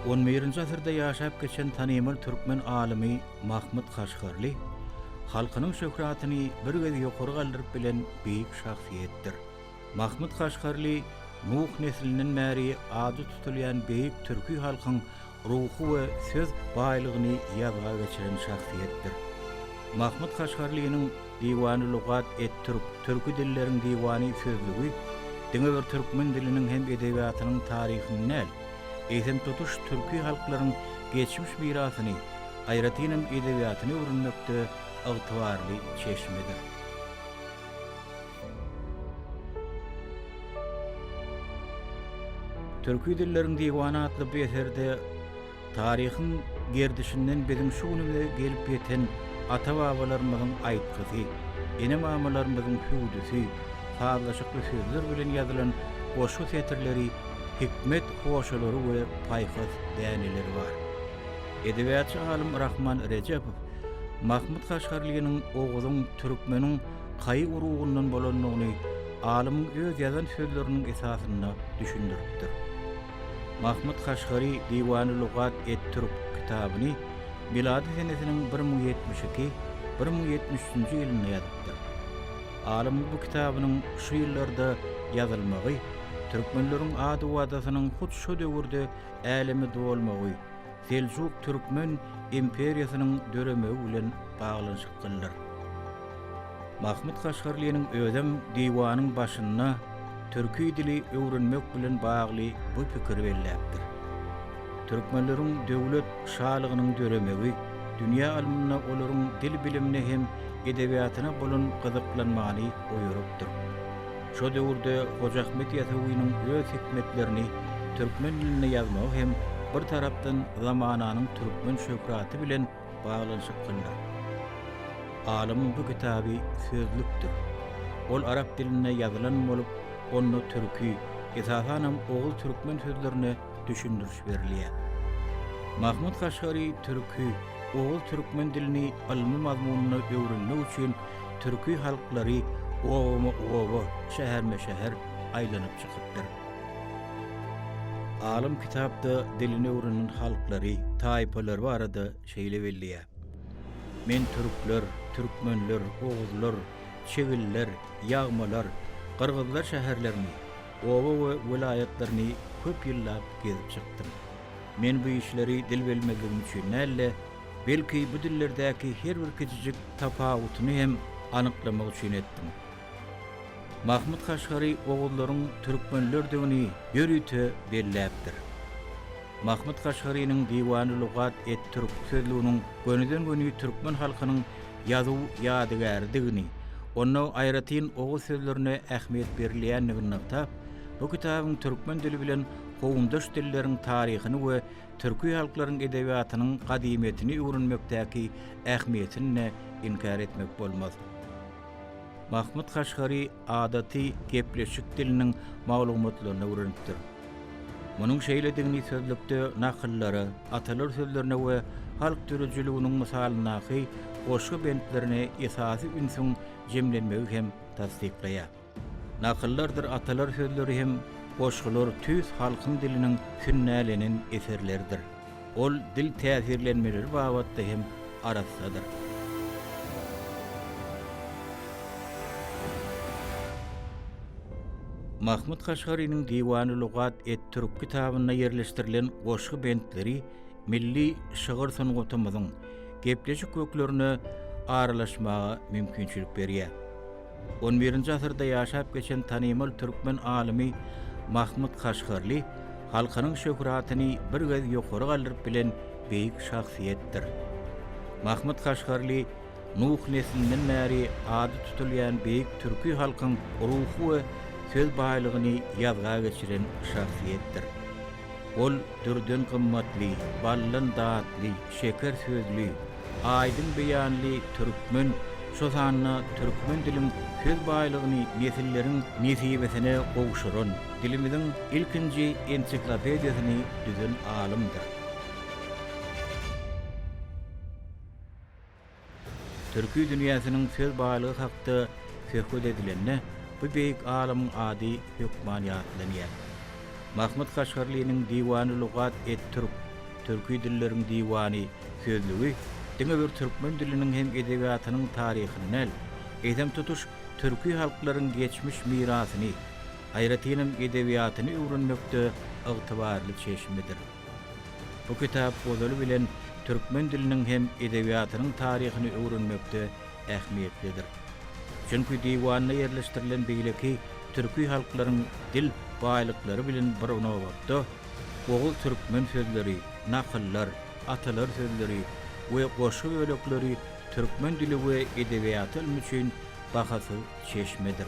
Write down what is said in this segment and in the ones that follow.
11-nji asyrda ýaşap geçen tanymal türkmen alimi Mahmyt Kaşgarly halkynyň şöhratyny bir göz ýokary galdyryp bilen beýik şahsiýetdir. Mahmyt Kaşgarly Nuh nesliniň märi ady tutulýan beýik türkü halkyň ruhy we söz baýlygyny ýazga geçiren şahsiýetdir. Mahmyt Kaşgarlynyň Diwan-ı Lugat et-Türk türkü dilleriň diwany sözlügi diňe bir türkmen diliniň hem edebiýatynyň taryhyny näl eýsem tutuş türkü halklaryň geçmiş mirasyny aýratynam edebiýatyny öwrenmekde ygtybarly çeşmedir. Türkü dilleriň diwany atly bu eserde taryhyň gerdişinden bizim şu günüme gelip ýeten ata-babalarymyzyň aýtgysy, ene-mamalarymyzyň hüwdüsi, habarlaşykly sözler bilen ýazylan goşu setirleri, hikmet hoşalary we paýhas däneleri bar. Edebiýatçy alim Rahman Rejepow Mahmyt Kaşgarlynyň oğuzun türkmeniň gaý urugundan bolanlygyny alymyň öz ýazan sözleriniň esasyna düşündiripdir. Mahmyt Kaşgarly Diwan-ı Lugat et-Türk kitabyny miladi senesiniň 1072-1073-nji ýylynda ýazypdyr. Alim bu kitabynyň şu ýyllarda ýazylmagy türkmenleriň ady wadasynyň hut şu döwürde älemi dolmagy, Seljuk Türkmen imperiýasynyň döremegi bilen baglanyşyk kıldyr. Mahmyt Kaşgarlynyň özem diwanyň başyna türkü dili öwrenmek bilen bagly bu pikir belläpdir. Türkmenleriň döwlet şalygynyň döremegi, dünýä alymyna olaryň dil bilimine hem edebiýatyna bolan gyzyklanmagy oýurypdyr. Şo döwürde Hoca Ahmet Ýasawynyň öz hikmetlerini türkmen diline ýazmak hem bir tarapdan zamananyň türkmen şöhraty bilen baglanyşyk kıldyr. Alim bu kitaby sözlükdir. Ol arap diline ýazylan bolup, onu türkü, esasanam oğul türkmen sözlerini düşündürüş berilýär. Mahmyt Kaşgarly türkü, oğul türkmen dilini almy mazmunyny öwrenmek üçin türkü halklary owa şäherme-şäher aýlanyp çykypdyr. Alim kitapda dilini öwrenen halklary, taýpalar barada şeýle belliýär. Men türkler, türkmenler, oğuzlar, çegiller, ýagmalar, Qırgızlar şäherlerini, owa we vilayatlaryny köp ýyllap gezip çykdym. Men bu işleri dil bilmegim üçin näle, belki bu dillerdäki her bir kiçijik tapawutyny hem anyklamak üçin etdim. Mahmyt Kaşgarly oğullaryň türkmenler degini ýörüte belläpdir. Mahmyt Kaşgarlynyň Diwan-ı Lugat et-Türk sözlüğiniň gönüden gönüýe türkmen halkynyň ýazyw ýadygärdigini, onu aýratyn oğuz sözlerine ähmiýet berilýändigini tap, bu kitabyň türkmen dili bilen gowundaş dilleriň taryhyny we türkü halklaryň edebiýatynyň gadymyetini öwrenmekdäki ähmiýetini inkar etmek bolmaz. Mahmyt Kaşgarly adaty gepleşik diliniň maglumatlaryny öwrenipdir. Munyň şeýledigini sözlükde nakyllary, atalar sözlerine we halk türüjüliginiň misalyny goşu bentlerine esasy ünsüň jemlenmegi hem tasdikleýär. Nakyllardyr atalar sözleri hem goşgular tüz halkyň diliniň sünnälenen eserleridir. Ol dil täsirlenmeleri babatda hem arassadyr. Mahmyt Kaşgarlynyň Diwan-ı Lugat et-Türk kitabyna ýerleşdirilen goşgu bentleri milli şygyr sanatymyzyň gepleşik köklerini aralaşmaga mümkinçilik berýär. 11-nji asyrda ýaşap geçen tanymal türkmen alimi Mahmyt Kaşgarly halkynyň şöhratyny bir göz ýokary galdyryp bilen beýik şahsiýetdir. Mahmyt Kaşgarly Nuh nesliniň märi ady tutulýan beýik türkü halkyň ruhy we söz baýlygyny ýazga geçiren şahsiýetdir. Ol türden gymmatly, ballan daatly, şeker sözlü, aýdyn beýanly türkmen, şo sanna türkmen dilin söz baýlygyny nesilleriň nesibesine gowşuran, dilimiziň ilkinji ensiklopediýasyny düzen alimdir. Türkü dünýäsiniň söz baýlygy hakda söhbet edilende bu beýik alimyň ady hukmaniýatlanýar. Mahmyt Kaşgarlynyň Diwan-ı Lugat et-Türk Türkü dilleriň diwany sözlügi diňe bir türkmen diliniň hem edebiýatynyň taryhyny, edem tutuş türkü halklaryň geçmiş mirasyny, aýratynam edebiýatyny öwrenmekde ygtybarly çeşmedir. Bu kitap bozaly bilen türkmen diliniň hem edebiýatynyň taryhyny öwrenmekde ähmiýetlidir. Çünki diwanyna yerleşdirilen beýleki türkü halklaryň dil baýlyklary bilen bir nowatda ogul türkmen sözleri, nakyllar, atalar sözleri we goşu öýlekleri türkmen dili we edebiýaty üçin bahasy çeşmedir.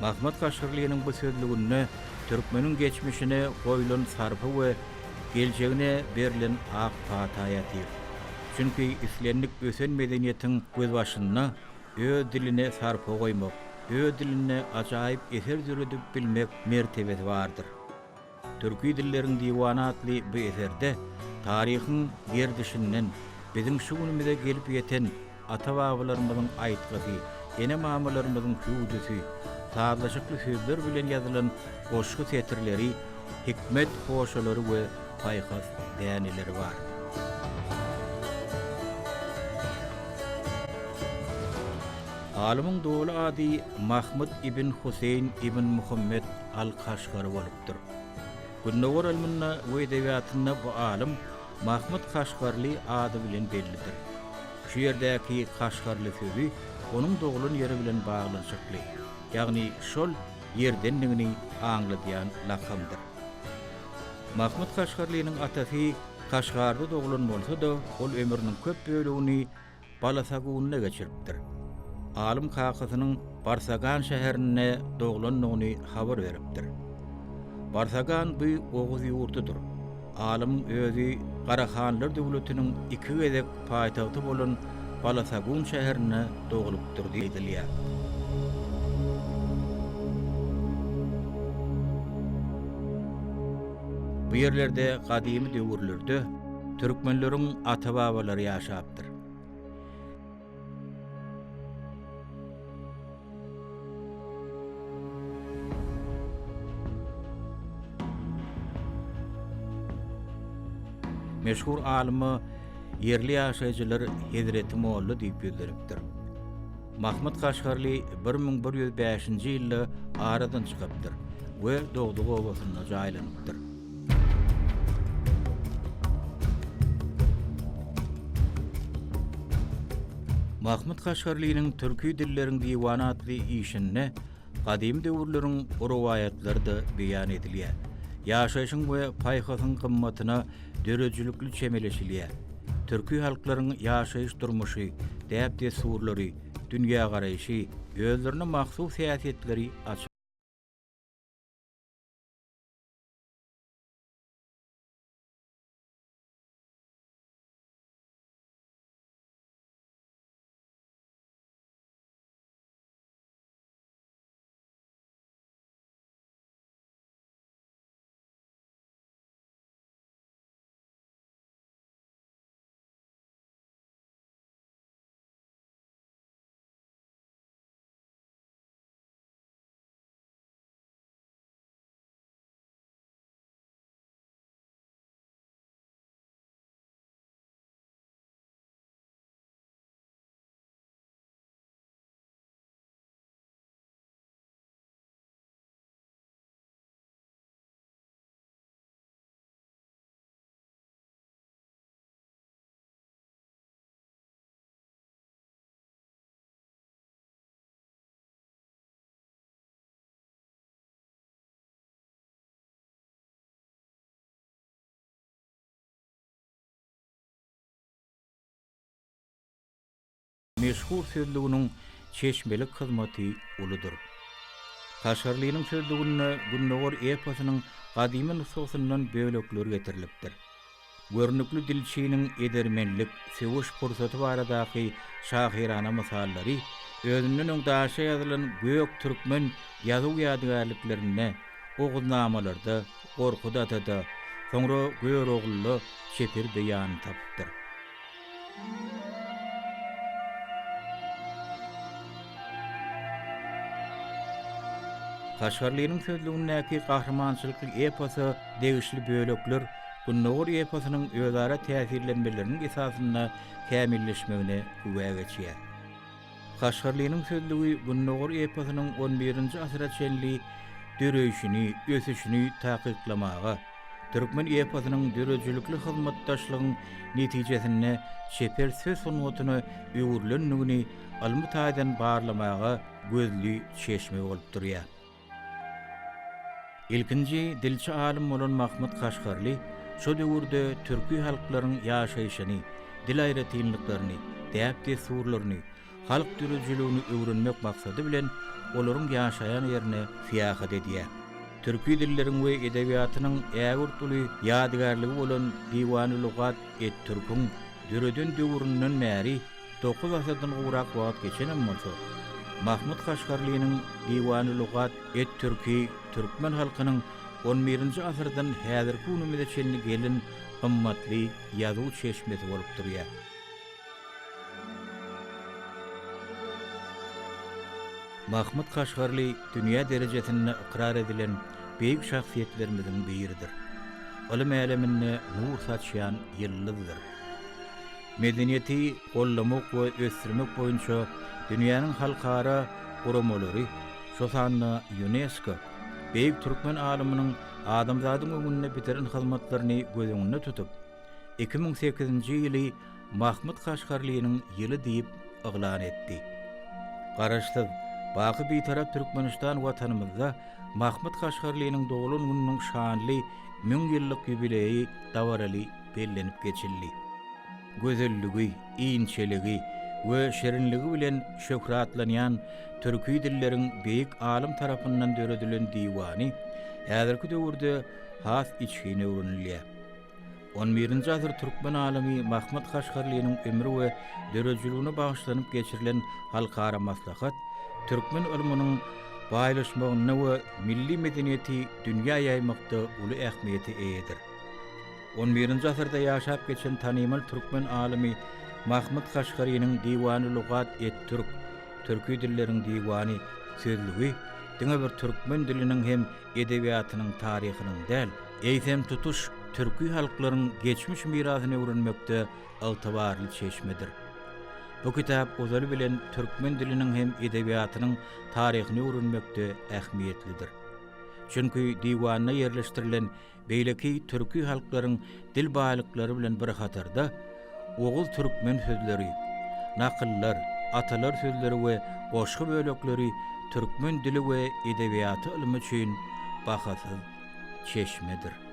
Mahmyt Kaşgarlynyň bu sözlügünde türkmeniň geçmişine goýulan sarpy we geljegine berilen ak pataýaty. Çünki islenlik ösen medeniýetiň göz başyna öz diline sarpy goýmak, öz diline ajaýyp eser ýürüdip bilmek mertebesi bardyr. Türkü dilleriň diwany atly bu eserde taryhyň gerdişinden bizim şu günümizde gelip ýeten ata-babalarymyzyň aýtgysy, ene mamalarynyň hüwdüsü, sazlaşykly sözler bilen ýazylan goşgu setirleri, hikmet hoşalary we paýhas dänileri bar. Alymyň dogly ady Mahmyt ibn Huseyn ibn Muhammed al-Kaşgary bolupdyr. Günnäwär ilminde we edebiýatyna bu alym Mahmyt Kaşgarly ady bilen bellidir. Şu ýerdäki Kaşgarly sözi onuň dogulun ýeri bilen baglanşykly. Ýagny şol ýerdenligini aňladýan lakamdyr. Mahmyt Kaşgarlynyň atasy Kaşgarda dogulan bolsa-da, ol ömrüniň köp bölegini Balasagunna geçiripdir. Alym kakasynyň Barsagan şäherine dogulanlygyny habar beripdir. Barsagan bu oguz ýurtudyr. Alym özü Garahanlar döwletiniň iki gezek paýtagty bolan Balasagun şäherine dogulupdyr diýilýär. Bu yerlerde kadimi döwürlerde türkmenleriň ata-babalary ýaşapdyr. Meşhur alymy yerli ýaşaýjylar Hezreti Molla diýip bildiripdir. Mahmyt Kaşgarly 1105-nji ýylda aradan çykypdyr we dogdugy obasyna jaýlanypdyr. Mahmyt Kaşgarlynyň türkü dilleriň diwany atly işine gadymy döwürleriň rowayatlary da beýan edilýär. Ýaşaýyşyň we paýhasyň gymmatyna dörejlikli çemeleşilýär. Türkü halklaryň ýaşaýyş durmuşy, däp desurlary, dünýä garaýşy, özlerine mahsus siýasetleri açyk. Meşhur sözlüginiň çeşmelik hyzmaty uludur. Kaşgarlynyň sözlügine Günnäwär eposynyň gadymy nusxasyndan bölekler getirilipdir. Görnükli dilçiniň edermenlik, sewiş pursaty baradaky şahirana mysallary özünden öňdaşa ýazylan gök türkmen ýazyw ýadygärliklerine, oguznamalarda, gorku datada, soňra göýer ogully şepir beýan tapdyr. Kaşgarlynyň sözlügindäki gahrmançylykly eposy degişli bölekler Gunnawur eposynyň özara täsirlenmeleriniň esasyna kämilleşmegine güwä geçýär. Kaşgarlynyň sözlügi Gunnawur eposynyň 11-nji asyra çenli döreýişini, ösüşini takyklamaga, türkmen eposynyň dörejülikli hyzmatdaşlygyň netijesinde şeper söz sunuwatyny öwürlendigini almytaýdan barlamaga gözli çeşme bolup durýar. İlkinji dilçi alim bolan Mahmyt Kaşgarly şu döwürde türkü halklaryň ýaşaýyşyny, dil aýratynlyklaryny, däp desurlaryny, halk dörejüligini öwrenmek maksady bilen olaryň ýaşaýan ýerine fiýahat edýär. Türkü dilleriň we edebiýatynyň ägürtüli ýadygarlygy bolan Diwan-ı Lugat et-Türk'ün döreden döwründen bäri 9 asyrdan gowrak wagt geçenen bolsa, Mahmyt Kaşgarlynyň Diwan-ı Lugat et-Türk'i türkmen halkynyň 11-nji asyrdan häzirki günümizde çelini gelen gymmatly ýazyw çeşmesi bolup durýar. Mahmyt Kaşgarly dünýä derejesinde ikrar edilen beýik şahsiýetlerimizden biridir. Ilim äleminde nur saçýan ýyllydyr. Medeniýeti gollamak we ösdürmek boýunça dünýäniň halkara guramalary, şo sanna UNESCO, beýik türkmen alymynyň adamzadyň öňünde bitiren hyzmatlaryny göz öňünde tutup, 2008-nji ýyly Mahmyt Kaşgarlynyň ýyly diýip eglan etdi. Garaşsyz baky bitarap Türkmenistan watanymyzda Mahmyt Kaşgarlynyň dogulun gününiň şanly 1000 ýyllyk ýubileýi dawaraly bellenip geçildi. Gözelligi, iňçeligi we şerinligi bilen şöhratlanýan türkü dilleriň beýik alim tarapyndan döredilen diwany häzirki döwürde has içine öwrenilýär. 11-nji asyr türkmen alimi Mahmyt Kaşgarlynyň ömrü we dörejüligine bagyşlanyp geçirilen halkara maslahat türkmen ulumunyň baýlaşmagyna we milli medeniýeti dünýä ýaýmakda uly ähmiýeti eýdir. 11-nji asyrda ýaşap geçen tanymal türkmen alimi Mahmyt Kaşgarlynyň Diwan-ı Lugat et-Türk, türkü dilleriň diwany sözlügi diňe bir türkmen diliniň hem edebiýatynyň taryhynyň däl, eýsem tutuş türkü halklaryň geçmiş mirasyny öwrenmekde altabarly çeşmedir. Bu kitap ozaly bilen türkmen diliniň hem edebiýatynyň taryhyny öwrenmekde ähmiýetlidir. Çünki diwana ýerleşdirilen beýleki türkü halklaryň dil baýlyklary bilen bir hatarda ogul türkmen sözleri, nakyllar, atalar sözleri we goşgy bölekleri türkmen dili we edebiýaty ilmi üçin bahasyz çeşmedir.